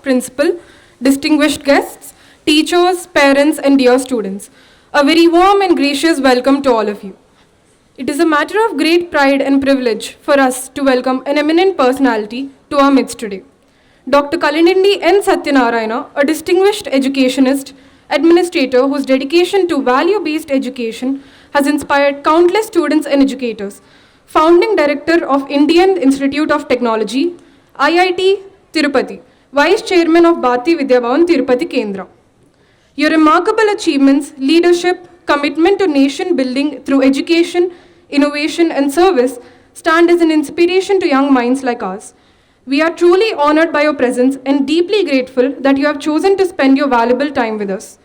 Principal, distinguished guests, teachers, parents, and dear students. A very warm and gracious welcome to all of you. It is a matter of great pride and privilege for us to welcome an eminent personality to our midst today. Dr. Kalidindi N. Satyanarayana, a distinguished educationist, administrator whose dedication to value-based education has inspired countless students and educators, founding director of Indian Institute of Technology, IIT Tirupati, vice chairman of Bharati Vidya Bhavan Tirupati Kendra. Your remarkable achievements, leadership, commitment to nation building through education, innovation, and service stand as an inspiration to young minds like ours. We are truly honored by your presence and deeply grateful that you have chosen to spend your valuable time with us.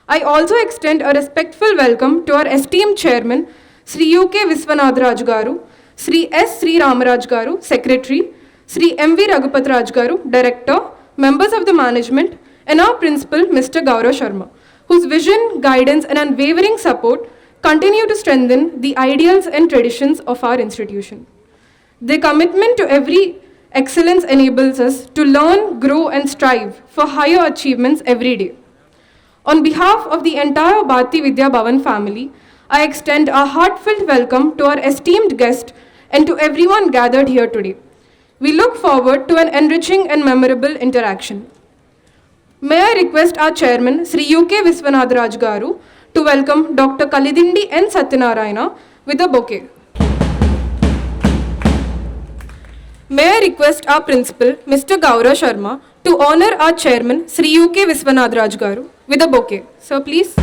I also extend a respectful welcome to our esteemed chairman, Sri U.K. Viswanatharaj Garu, Sri S. Sri Ramaraj Garu, Secretary, Sri M.V. Raghupatraj Garu, Director, members of the management, and our principal, Mr. Gaurav Sharma, whose vision, guidance, and unwavering support continue to strengthen the ideals and traditions of our institution. Their commitment to every excellence enables us to learn, grow, and strive for higher achievements every day. On behalf of the entire Bharati Vidya Bhavan family, I extend a heartfelt welcome to our esteemed guest and to everyone gathered here today. We look forward to an enriching and memorable interaction. May I request our chairman, Sri U.K. Viswanatharaj Garu, to welcome Dr. Kalidindi N. Satyanarayana with a bouquet. May I request our principal, Mr. Gaurav Sharma, to honor our chairman, Sri U.K. Viswanatharaj Garu, with a bouquet. Sir, please.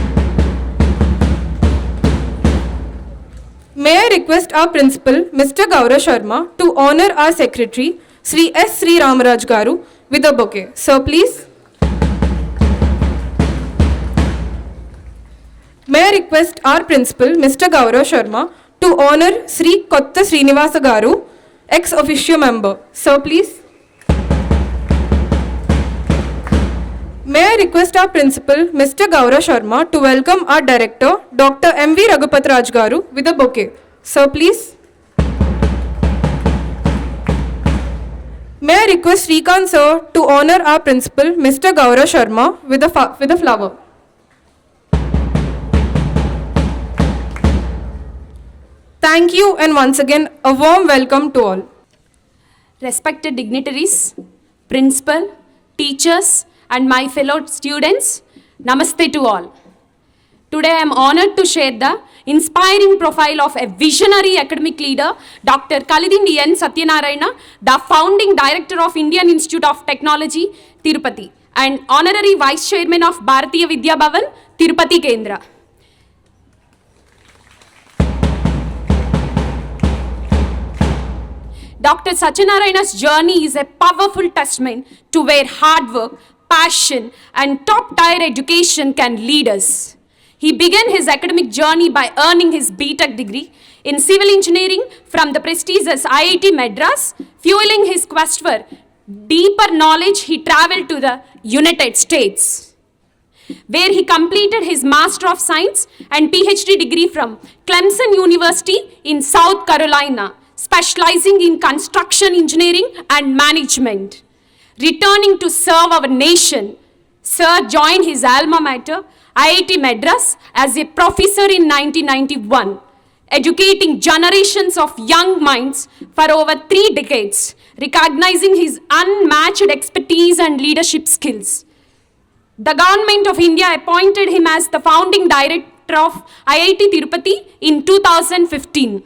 May I request our principal, Mr. Gaurav Sharma, to honor our secretary, Sri S. Sri Ramaraj Garu, with a bouquet. Sir, please. May I request our principal, Mr. Gaurav Sharma, to honor Sri Kotta Srinivasa Garu, ex officio member. Sir, please. May I request our principal, Mr. Gaurav Sharma, to welcome our director, Dr. M.V. Raghupatraj Garu, with a bouquet. Sir, please. May I request Srikanth sir to honor our principal, Mr. Gaurav Sharma, with a flower. Thank you, and once again, a warm welcome to all. Respected dignitaries, principal, teachers, and my fellow students, namaste to all. Today I am honored to share the inspiring profile of a visionary academic leader, Dr. Kalidindi N. Satyanarayana, the founding director of Indian Institute of Technology, Tirupati, and honorary vice chairman of Bharati Vidya Bhavan, Tirupati Kendra. Dr. Satyanarayana's journey is a powerful testament to where hard work, passion, and top-tier education can lead us. He began his academic journey by earning his B.Tech degree in civil engineering from the prestigious IIT Madras. Fueling his quest for deeper knowledge, he traveled to the United States, where he completed his Master of Science and PhD degree from Clemson University in South Carolina, specializing in construction engineering and management. Returning to serve our nation, Sir joined his alma mater, IIT Madras, as a professor in 1991, educating generations of young minds for over 3 decades, recognizing his unmatched expertise and leadership skills. The Government of India appointed him as the founding director of IIT Tirupati in 2015.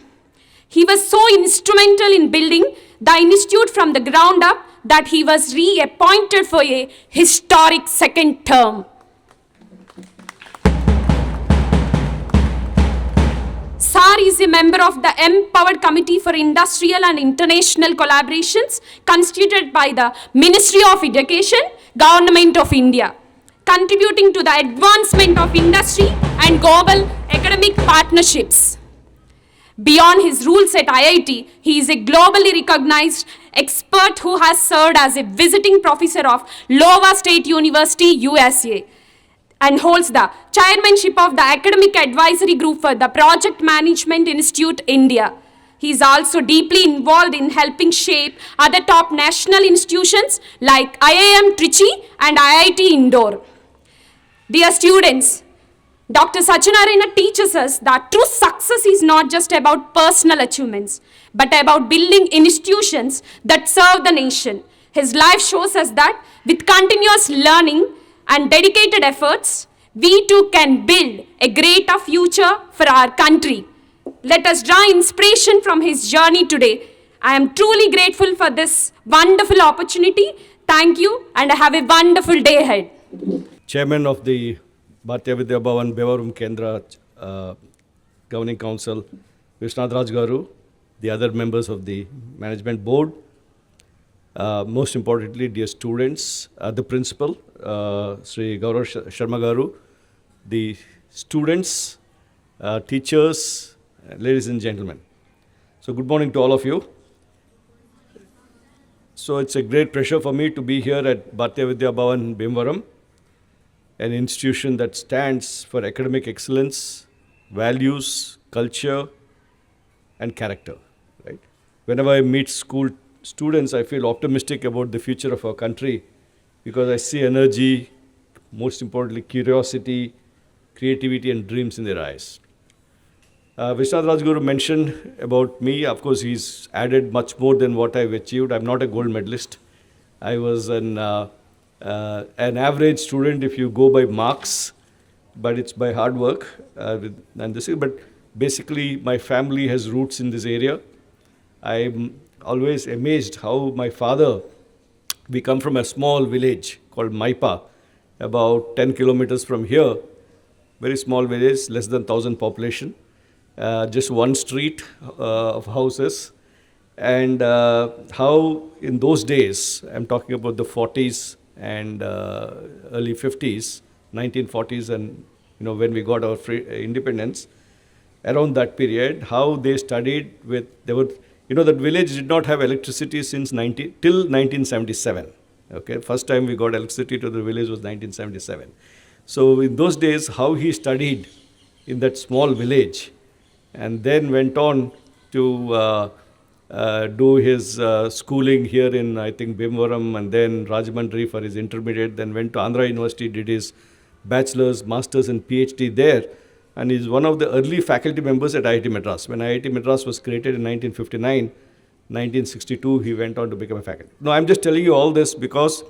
He was so instrumental in building the institute from the ground up that he was reappointed for a historic second term. SAR is a member of the Empowered Committee for Industrial and International Collaborations constituted by the Ministry of Education, Government of India, contributing to the advancement of industry and global academic partnerships. Beyond his roles at IIT, he is a globally recognized expert who has served as a visiting professor of Iowa State University, USA, and holds the chairmanship of the Academic Advisory Group for the Project Management Institute, India. he is also deeply involved in helping shape other top national institutions like IIM Trichy and IIT Indore. Dear students, Dr. Satyanarayana teaches us that true success is not just about personal achievements, but about building institutions that serve the nation. His life shows us that with continuous learning and dedicated efforts, we too can build a greater future for our country. Let us draw inspiration from his journey today. I am truly grateful for this wonderful opportunity. Thank you, and have a wonderful day ahead. Chairman of the Bharatiya Vidya Bhavan Bevarum Kendra Governing Council, Vishwanath Raj Garu, the other members of the management board, most importantly, dear students, the principal, Sri Gaurav Sharma Garu, the students, teachers, ladies and gentlemen. So good morning to all of you. So it's a great pleasure for me to be here at Bharatiya Vidya Bhavan Bhimavaram, an institution that stands for academic excellence, values, culture, and character. Right? Whenever I meet school students, I feel optimistic about the future of our country because I see energy, most importantly, curiosity, creativity, and dreams in their eyes. Vishwanath Rajguru mentioned about me. Of course, he's added much more than what I've achieved. I'm not a gold medalist. I was an average student if you go by marks, but it's by hard work. But basically, my family has roots in this area. I'm always amazed how my father, we come from a small village called Maipa, about 10 kilometers from here, very small village, less than 1,000 population, just one street of houses. And how in those days, I'm talking about the 40s and early 50s, 1940s, and when we got our independence, around that period, how they studied with, that village did not have electricity since till 1977. Okay, first time we got electricity to the village was 1977. So in those days, how he studied in that small village, and then went on to do his schooling here in, I think, Bhimavaram, and then Rajahmundry for his intermediate, then went to Andhra University, did his bachelor's, master's, and PhD there, and is one of the early faculty members at IIT Madras. When IIT Madras was created in 1959, 1962, he went on to become a faculty. No, I'm just telling you all this because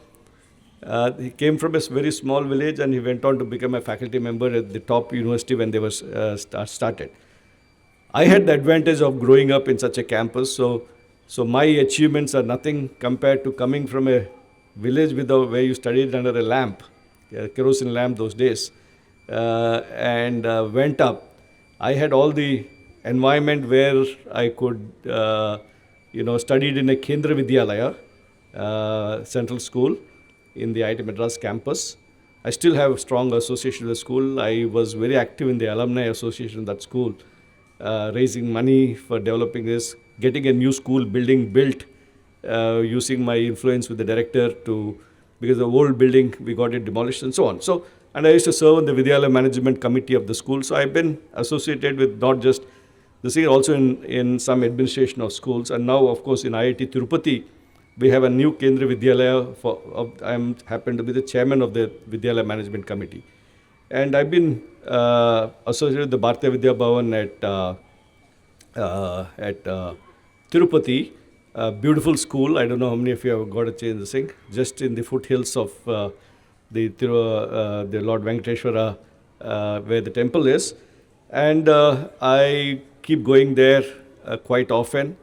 he came from a very small village and he went on to become a faculty member at the top university when they were started. I had the advantage of growing up in such a campus, so my achievements are nothing compared to coming from a village where you studied under a lamp, a kerosene lamp those days, and went up. I had all the environment where I could, studied in a Kendra Vidyalaya, central school in the IIT Madras campus. I still have a strong association with the school. I was very active in the alumni association of that school. Raising money for developing this, getting a new school building built, using my influence with the director because the old building, we got it demolished and so on. And I used to serve on the Vidyalaya management committee of the school. So I've been associated with not just the thing, also in some administration of schools. And now, of course, in IIT Tirupati, we have a new Kendra Vidyalaya. I happen to be the chairman of the Vidyalaya management committee. And I've been associated with the Bharatiya Vidya Bhavan at Tirupati, a beautiful school. I don't know how many of you have got a chance to sing. Just in the foothills of the Lord Venkateshwara, where the temple is. And I keep going there quite often.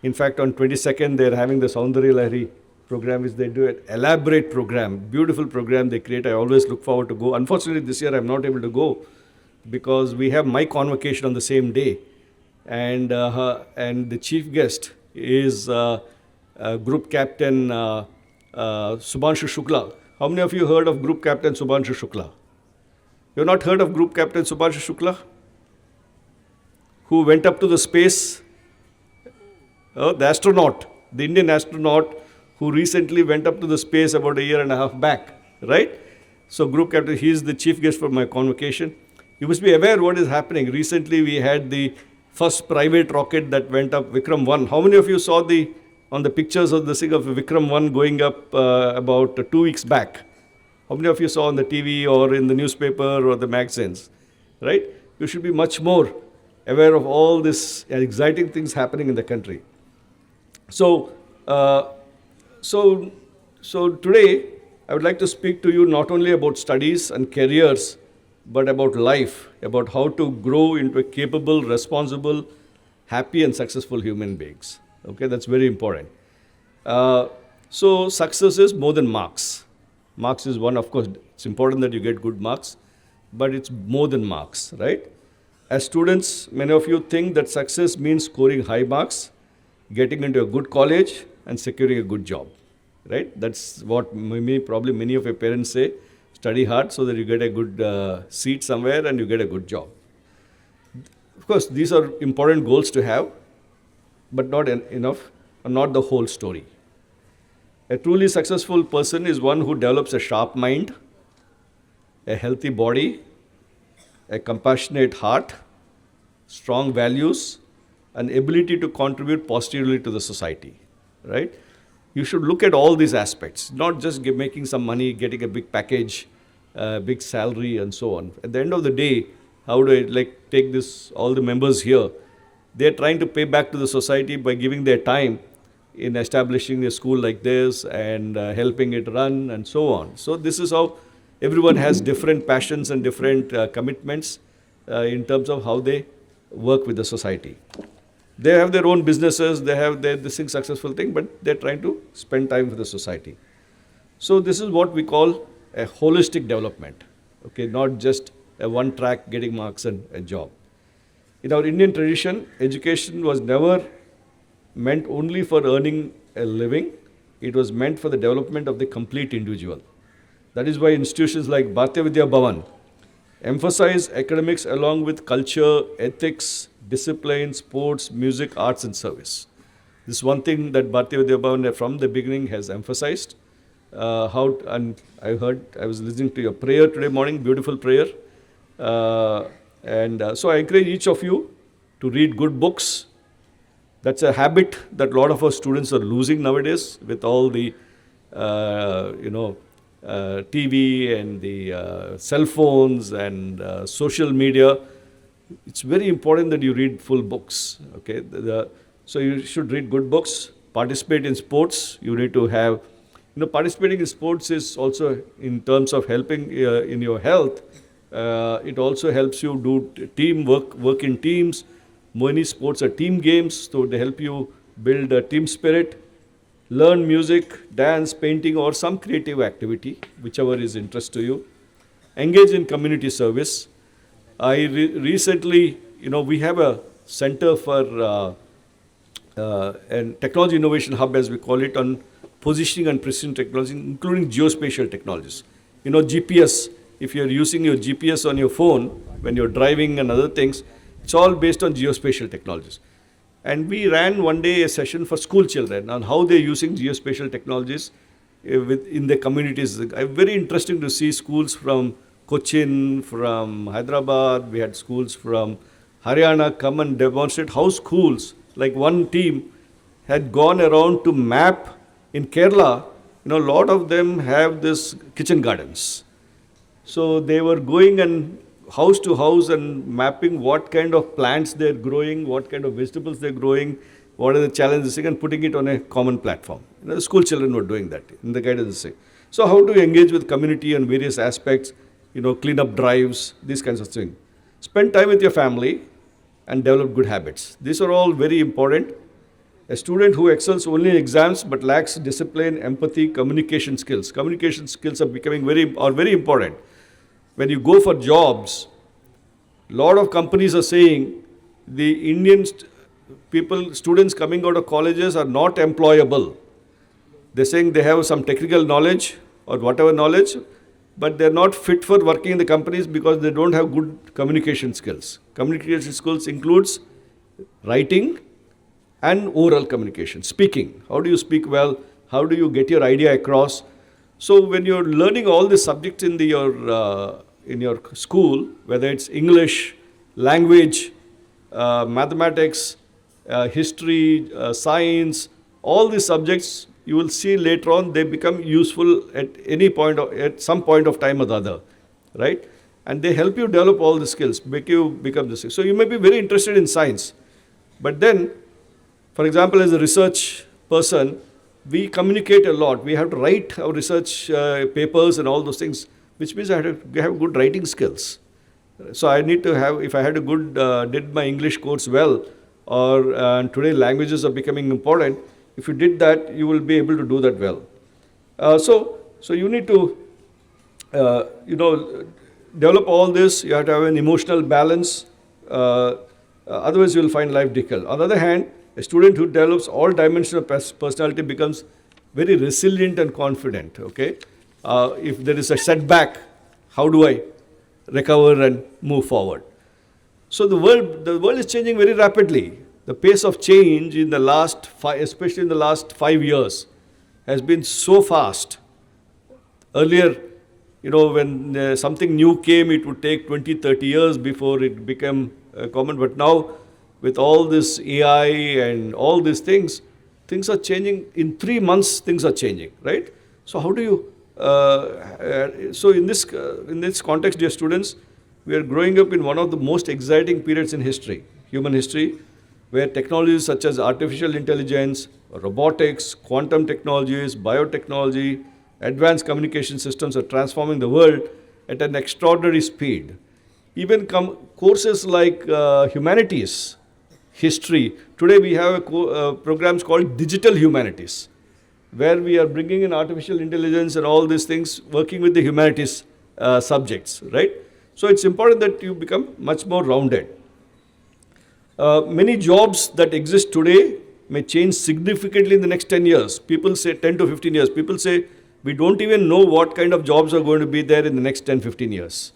In fact, on 22nd, they're having the Saundarya Lahari program, which they do an elaborate program, beautiful program they create. I always look forward to go. Unfortunately, this year I'm not able to go because we have my convocation on the same day, and the chief guest is Group Captain Subhanshu Shukla. How many of you heard of Group Captain Subhanshu Shukla? You have not heard of Group Captain Subhanshu Shukla, who went up to the space? The astronaut, the Indian astronaut, who recently went up to the space about a year and a half back, right? So Group Captain, he is the chief guest for my convocation. You must be aware what is happening. Recently we had the first private rocket that went up, Vikram 1. How many of you saw on the pictures of the thing of Vikram 1 going up about 2 weeks back? How many of you saw on the TV or in the newspaper or the magazines? Right? You should be much more aware of all these exciting things happening in the country. So, so today I would like to speak to you not only about studies and careers, but about life, about how to grow into a capable, responsible, happy and successful human beings. Okay, that's very important. So success is more than marks. Marks is one, of course, it's important that you get good marks, but it's more than marks, right? As students, many of you think that success means scoring high marks, getting into a good college and securing a good job, right? That's what probably many of your parents say. Study hard so that you get a good seat somewhere and you get a good job. Of course, these are important goals to have, but not enough, or not the whole story. A truly successful person is one who develops a sharp mind, a healthy body, a compassionate heart, strong values, and ability to contribute positively to the society, right? You should look at all these aspects, not just making some money, getting a big package, big salary, and so on. At the end of the day, how do I take this, all the members here, they're trying to pay back to the society by giving their time in establishing a school like this and helping it run and so on. So this is how everyone has different passions and different commitments in terms of how they work with the society. They have their own businesses, they have this successful thing, but they're trying to spend time with the society. So this is what we call a holistic development, okay, not just a one track getting marks and a job. In our Indian tradition, education was never meant only for earning a living, it was meant for the development of the complete individual. That is why institutions like Bharatiya Vidya Bhavan emphasize academics along with culture, ethics, discipline, sports, music, arts and service. This is one thing that Bharatiya Vidya Bhavan from the beginning has emphasized. And I was listening to your prayer today morning, beautiful prayer. So I encourage each of you to read good books. That's a habit that a lot of our students are losing nowadays with all the, TV and the cell phones and social media. It's very important that you read full books. Okay, so you should read good books. Participate in sports. You need to have, participating in sports is also in terms of helping in your health. It also helps you do teamwork, work in teams. Many sports are team games, so they help you build a team spirit. Learn music, dance, painting, or some creative activity, whichever is interest to you. Engage in community service. I recently, we have a center for and technology innovation hub, as we call it, on positioning and precision technology, including geospatial technologies. GPS, if you're using your GPS on your phone when you're driving and other things, it's all based on geospatial technologies. And we ran one day a session for school children on how they're using geospatial technologies in their communities. Very interesting to see schools from Cochin, from Hyderabad. We had schools from Haryana come and demonstrate how schools, like one team, had gone around to map in Kerala. A lot of them have this kitchen gardens. So they were going and house to house and mapping what kind of plants they're growing, what kind of vegetables they're growing, what are the challenges, and putting it on a common platform. The school children were doing that in the guidance. So how do you engage with community on various aspects, clean up drives, these kinds of things. Spend time with your family and develop good habits. These are all very important. A student who excels only in exams but lacks discipline, empathy, communication skills. Communication skills are becoming very important. When you go for jobs, a lot of companies are saying the Indian students coming out of colleges are not employable. They're saying they have some technical knowledge or whatever knowledge, but they're not fit for working in the companies because they don't have good communication skills. Communication skills includes writing and oral communication, speaking. How do you speak well? How do you get your idea across? So when you're learning all the subjects in your school, whether it's English, language, mathematics, history, science, all these subjects, you will see later on they become useful at any point, at some point of time or the other, right? And they help you develop all the skills, make you become this. So you may be very interested in science, but then, for example, as a research person, we communicate a lot. We have to write our research papers and all those things, which means I have to have good writing skills. So I need to have, if I had a good, did my English course well, or today languages are becoming important, if you did that, you will be able to do that well. So you need to, develop all this. You have to have an emotional balance. Otherwise, you will find life difficult. On the other hand, a student who develops all dimensions of personality becomes very resilient and confident. Okay, if there is a setback, how do I recover and move forward? So the world is changing very rapidly. The pace of change in the last especially in the last 5 years, has been so fast. Earlier, when something new came, it would take 20, 30 years before it became common. But now, with all this AI and all these things are changing. In 3 months, things are changing, right? So how do you? So in this context, dear students, we are growing up in one of the most exciting periods in history, human history, where technologies such as artificial intelligence, robotics, quantum technologies, biotechnology, advanced communication systems are transforming the world at an extraordinary speed. Even courses like humanities, history. Today we have programs called digital humanities, where we are bringing in artificial intelligence and all these things, working with the humanities subjects, right? So it's important that you become much more rounded. Many jobs that exist today may change significantly in the next 10 years. People say 10 to 15 years. People say we don't even know what kind of jobs are going to be there in the next 10, 15 years.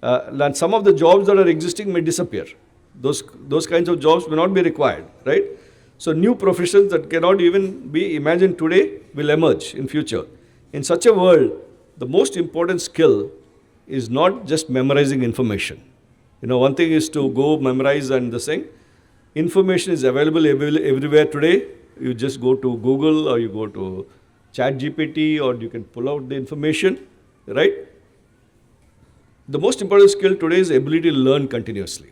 And some of the jobs that are existing may disappear. Those kinds of jobs may not be required, right? So new professions that cannot even be imagined today will emerge in future. In such a world, the most important skill is not just memorizing information. One thing is to go memorize and this thing. Information is available everywhere today. You just go to Google or you go to ChatGPT, or you can pull out the information, right? The most important skill today is ability to learn continuously.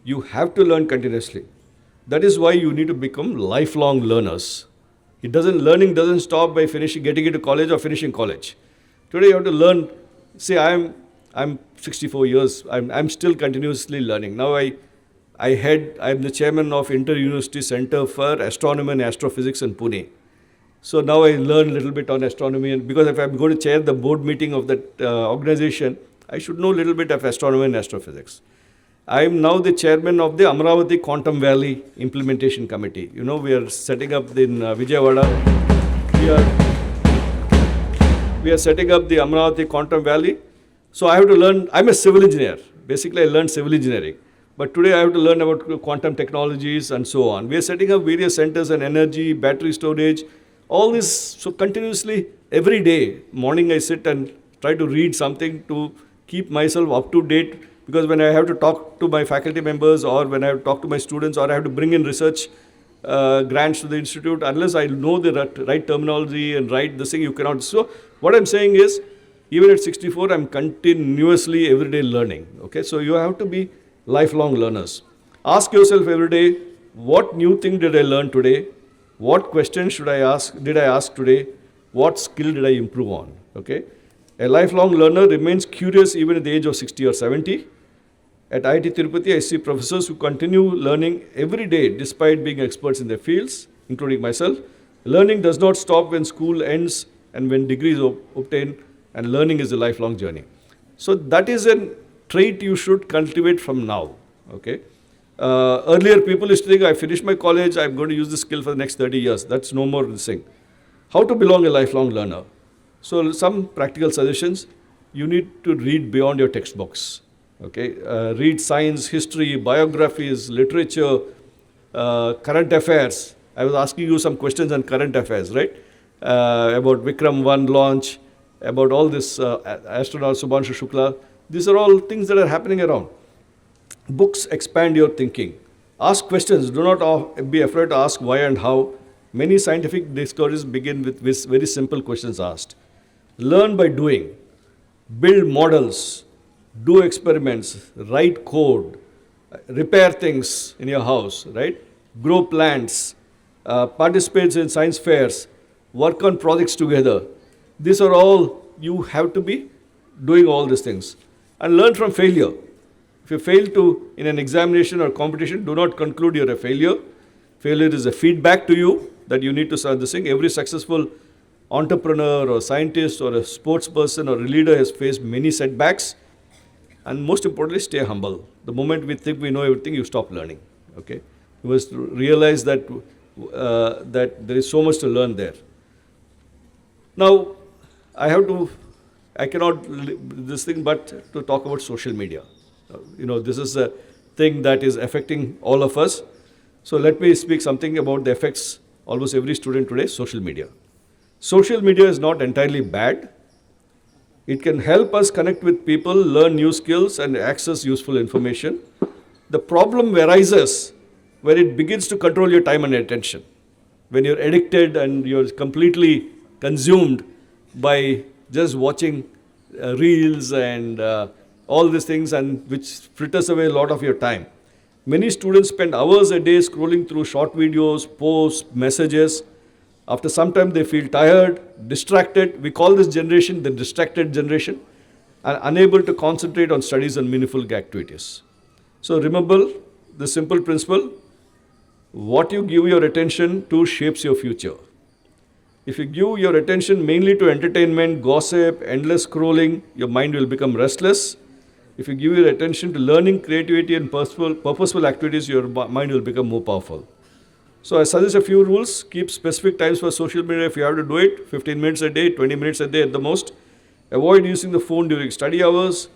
You have to learn continuously. That is why you need to become lifelong learners. Learning doesn't stop by getting into college or finishing college. Today you have to learn. Say I'm 64 years. I'm still continuously learning. Now I'm the chairman of Inter-University Center for Astronomy and Astrophysics in Pune. So now I learn a little bit on astronomy, and because if I'm going to chair the board meeting of that organization, I should know a little bit of astronomy and astrophysics. I am now the chairman of the Amravati Quantum Valley Implementation Committee. We are setting up in Vijayawada. We are setting up the Amravati Quantum Valley. So I have to learn. I'm a civil engineer. Basically, I learned civil engineering. But today I have to learn about quantum technologies and so on. We are setting up various centers on energy, battery storage, all this. So continuously, every day, morning I sit and try to read something to keep myself up to date. Because when I have to talk to my faculty members, or when I have to talk to my students, or I have to bring in research grants to the institute, unless I know the right terminology and right this thing, you cannot. So what I'm saying is, even at 64, I'm continuously every day learning. Okay, so you have to be lifelong learners. Ask yourself every day, what new thing did I learn today? What question did I ask today? What skill did I improve on? Okay, a lifelong learner remains curious even at the age of 60 or 70. At IIT Tirupati, I see professors who continue learning every day despite being experts in their fields, including myself. Learning does not stop when school ends and when degrees obtained, and learning is a lifelong journey. So that is a trait you should cultivate from now. Okay. Earlier, people used to think, I finished my college, I'm going to use this skill for the next 30 years. That's no more the thing. How to belong a lifelong learner? So some practical suggestions. You need to read beyond your textbooks. Okay, read science, history, biographies, literature, current affairs. I was asking you some questions on current affairs, right? About Vikram 1 launch, about all this astronaut Subhanshu Shukla. These are all things that are happening around. Books expand your thinking. Ask questions. Do not be afraid to ask why and how. Many scientific discoveries begin with very simple questions asked. Learn by doing. Build models. Do experiments. Write code. Repair things in your house, right? Grow plants. Participate in science fairs. Work on projects together. These are all, you have to be doing all these things. And learn from failure. If you fail in an examination or competition, do not conclude you're a failure. Failure is a feedback to you that you need to start this thing. Every successful entrepreneur or scientist or a sports person or a leader has faced many setbacks. And most importantly, stay humble. The moment we think we know everything, you stop learning. Okay? You must realize that there is so much to learn there. Now, I cannot this thing but to talk about social media. This is a thing that is affecting all of us. So let me speak something about the effects almost every student today, social media. Social media is not entirely bad. It can help us connect with people, learn new skills, and access useful information. The problem arises when it begins to control your time and attention. When you're addicted and you're completely consumed by just watching reels and all these things, and which fritters away a lot of your time. Many students spend hours a day scrolling through short videos, posts, messages. After some time they feel tired, distracted. We call this generation the distracted generation, and unable to concentrate on studies and meaningful activities. So remember the simple principle: what you give your attention to shapes your future. If you give your attention mainly to entertainment, gossip, endless scrolling, your mind will become restless. If you give your attention to learning, creativity, and purposeful activities, your mind will become more powerful. So I suggest a few rules. Keep specific times for social media if you have to do it. 15 minutes a day, 20 minutes a day at the most. Avoid using the phone during study hours.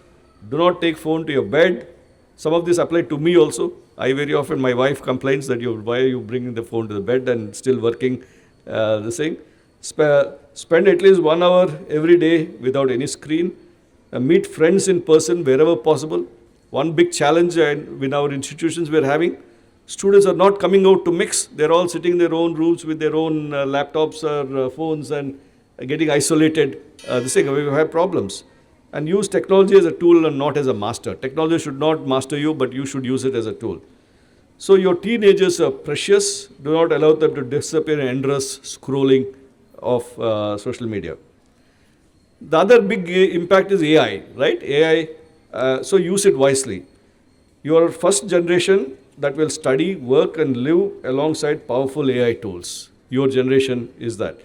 Do not take phone to your bed. Some of this apply to me also. I very often, my wife complains that why are you bringing the phone to the bed and still working the thing. Spend at least 1 hour every day without any screen. Meet friends in person wherever possible. One big challenge in our institutions we're having, students are not coming out to mix. They're all sitting in their own rooms with their own laptops or phones and getting isolated. We have problems. And use technology as a tool and not as a master. Technology should not master you, but you should use it as a tool. So your teenagers are precious. Do not allow them to disappear in endless scrolling of social media. The other big impact is AI, right? AI, so use it wisely. You are first generation that will study, work, and live alongside powerful AI tools. Your generation is that.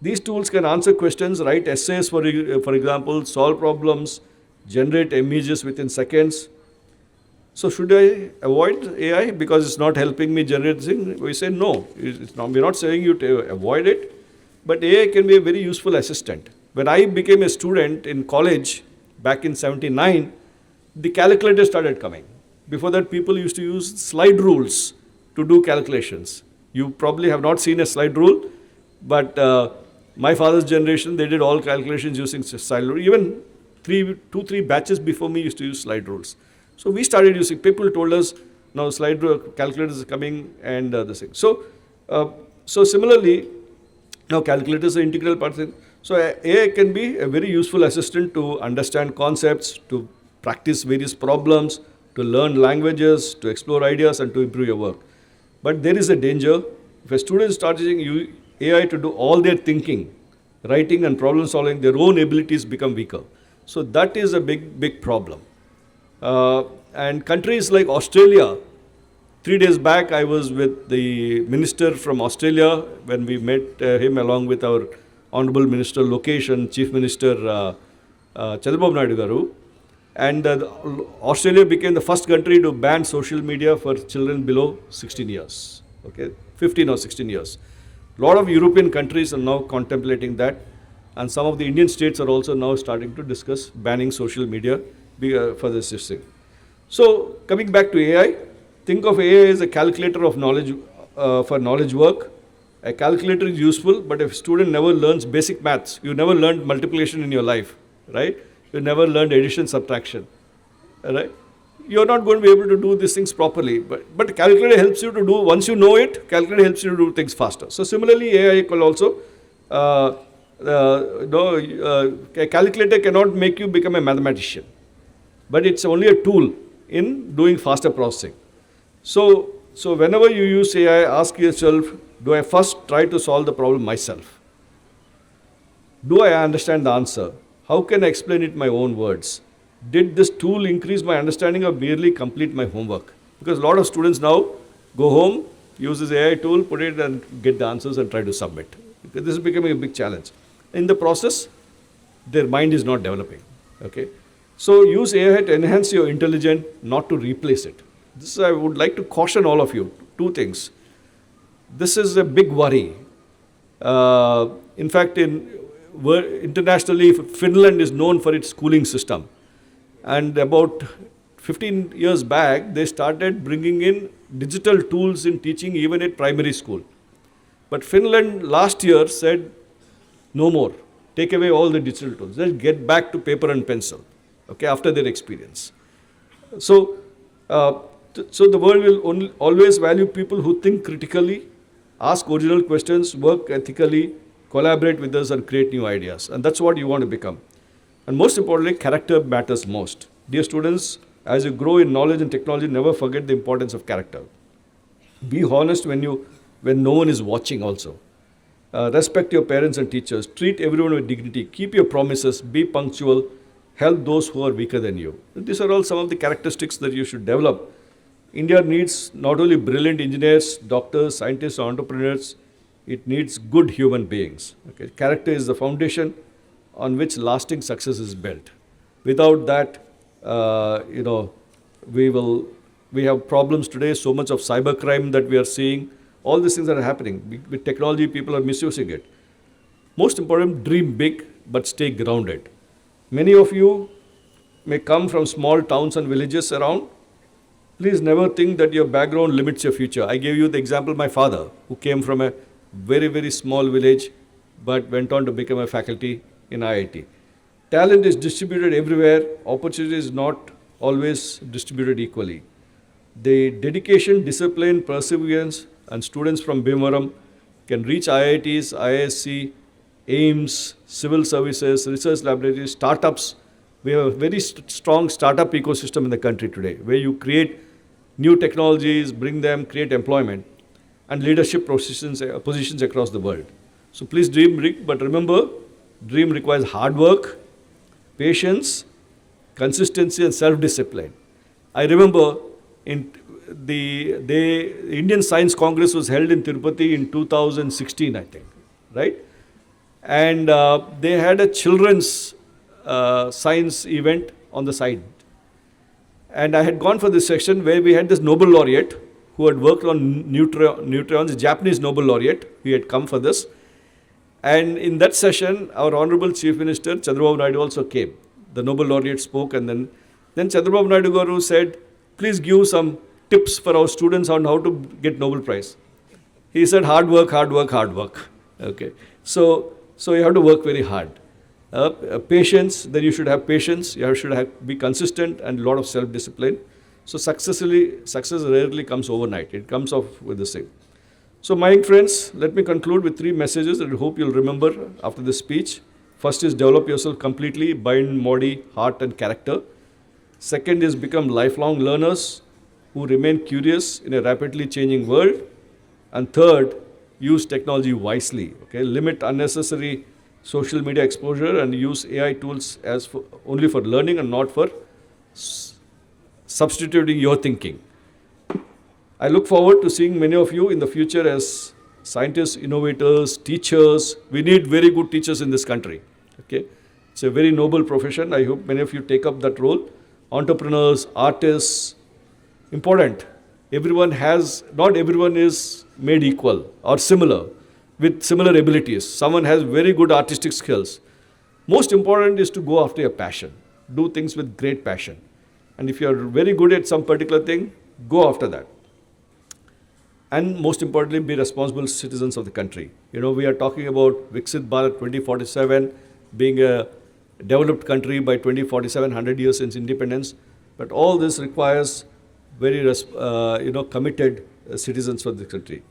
These tools can answer questions, write essays, for example, solve problems, generate images within seconds. So should I avoid AI because it's not helping me generate things? We say no. We're not saying you to avoid it, but AI can be a very useful assistant. When I became a student in college back in 79, the calculator started coming. Before that, people used to use slide rules to do calculations. You probably have not seen a slide rule, but my father's generation, they did all calculations using slide rule. Even 3 batches before me used to use slide rules. So we started using, people told us, now slide rule calculators are coming and this thing. So similarly, now calculators are integral part of it. So AI can be a very useful assistant to understand concepts, to practice various problems, to learn languages, to explore ideas, and to improve your work. But there is a danger. If a student starts using AI to do all their thinking, writing and problem solving, their own abilities become weaker. So that is a big problem. And countries like Australia, 3 days back I was with the minister from Australia when we met him along with our Honorable Minister Lokesh and Chief Minister Chandrababu Naidu Garu. And Australia became the first country to ban social media for children below 16 years. Okay, 15 or 16 years. A lot of European countries are now contemplating that, and some of the Indian states are also now starting to discuss banning social media for this thing. So coming back to AI, think of AI as a calculator of knowledge for knowledge work. A calculator is useful, but if a student never learns basic maths, you never learned multiplication in your life, right? You never learned addition, subtraction, right? you're not going to be able to do these things properly. But calculator helps you to do, once you know it, calculator helps you to do things faster. So similarly, AI will also, a calculator cannot make you become a mathematician, but it's only a tool in doing faster processing. So whenever you use AI, ask yourself, do I first try to solve the problem myself? Do I understand the answer? How can I explain it in my own words? Did this tool increase my understanding or merely complete my homework? Because a lot of students now go home, use this AI tool, put it and get the answers and try to submit. This is becoming a big challenge. In the process, their mind is not developing. Okay? So use AI to enhance your intelligence, not to replace it. This I would like to caution all of you. Two things. This is a big worry. In fact, internationally, Finland is known for its schooling system. And about 15 years back, they started bringing in digital tools in teaching even at primary school. But Finland last year said, no more. Take away all the digital tools. Let's get back to paper and pencil, okay, after their experience. So the world will always value people who think critically, ask original questions, work ethically, collaborate with us and create new ideas. And that's what you want to become. And most importantly, character matters most. Dear students, as you grow in knowledge and technology, never forget the importance of character. Be honest when no one is watching also. Respect your parents and teachers. Treat everyone with dignity. Keep your promises. Be punctual. Help those who are weaker than you. These are all some of the characteristics that you should develop. India needs not only brilliant engineers, doctors, scientists, entrepreneurs, it needs good human beings. Okay? Character is the foundation on which lasting success is built. Without that, we have problems today, so much of cybercrime that we are seeing. All these things that are happening. With technology, people are misusing it. Most important, dream big, but stay grounded. Many of you may come from small towns and villages around. Please never think that your background limits your future. I gave you the example of my father, who came from a very, very small village, but went on to become a faculty in IIT. Talent is distributed everywhere. Opportunity is not always distributed equally. The dedication, discipline, perseverance, and students from Bhimavaram can reach IITs, IISc, AIIMS, civil services, research laboratories, startups. We have a very strong startup ecosystem in the country today, where you create new technologies, bring them, create employment, and leadership positions across the world. So please dream big, but remember, dream requires hard work, patience, consistency, and self-discipline. I remember the Indian Science Congress was held in Tirupati in 2016, I think, right? And they had a children's science event on the side. And I had gone for this session where we had this Nobel laureate who had worked on neutrons, a Japanese Nobel laureate. He had come for this. And in that session, our Honorable Chief Minister, Chandrababu Naidu, also came. The Nobel laureate spoke, and then Chandrababu Naidu Garu said, please give some tips for our students on how to get Nobel Prize. He said, hard work, hard work, hard work. Okay. So you have to work very hard. Patience, then you should have patience. You should be consistent and a lot of self-discipline. So success rarely comes overnight. It comes off with the same. So my friends, let me conclude with 3 messages that I hope you'll remember after this speech. First is develop yourself completely, mind, body, heart and character. Second is become lifelong learners who remain curious in a rapidly changing world. And third, use technology wisely. Okay? Limit unnecessary social media exposure and use AI tools only for learning and not for substituting your thinking. I look forward to seeing many of you in the future as scientists, innovators, teachers. We need very good teachers in this country. Okay? It's a very noble profession. I hope many of you take up that role. Entrepreneurs, artists, important. Not everyone is made equal or similar, with similar abilities. Someone has very good artistic skills. Most important is to go after your passion. Do things with great passion. And if you are very good at some particular thing, go after that. And most importantly, be responsible citizens of the country. We are talking about Viksit Bharat 2047, being a developed country by 2047, 100 years since independence. But all this requires very committed citizens for this country.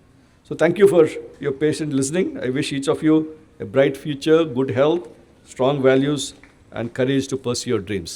So thank you for your patient listening. I wish each of you a bright future, good health, strong values, and courage to pursue your dreams.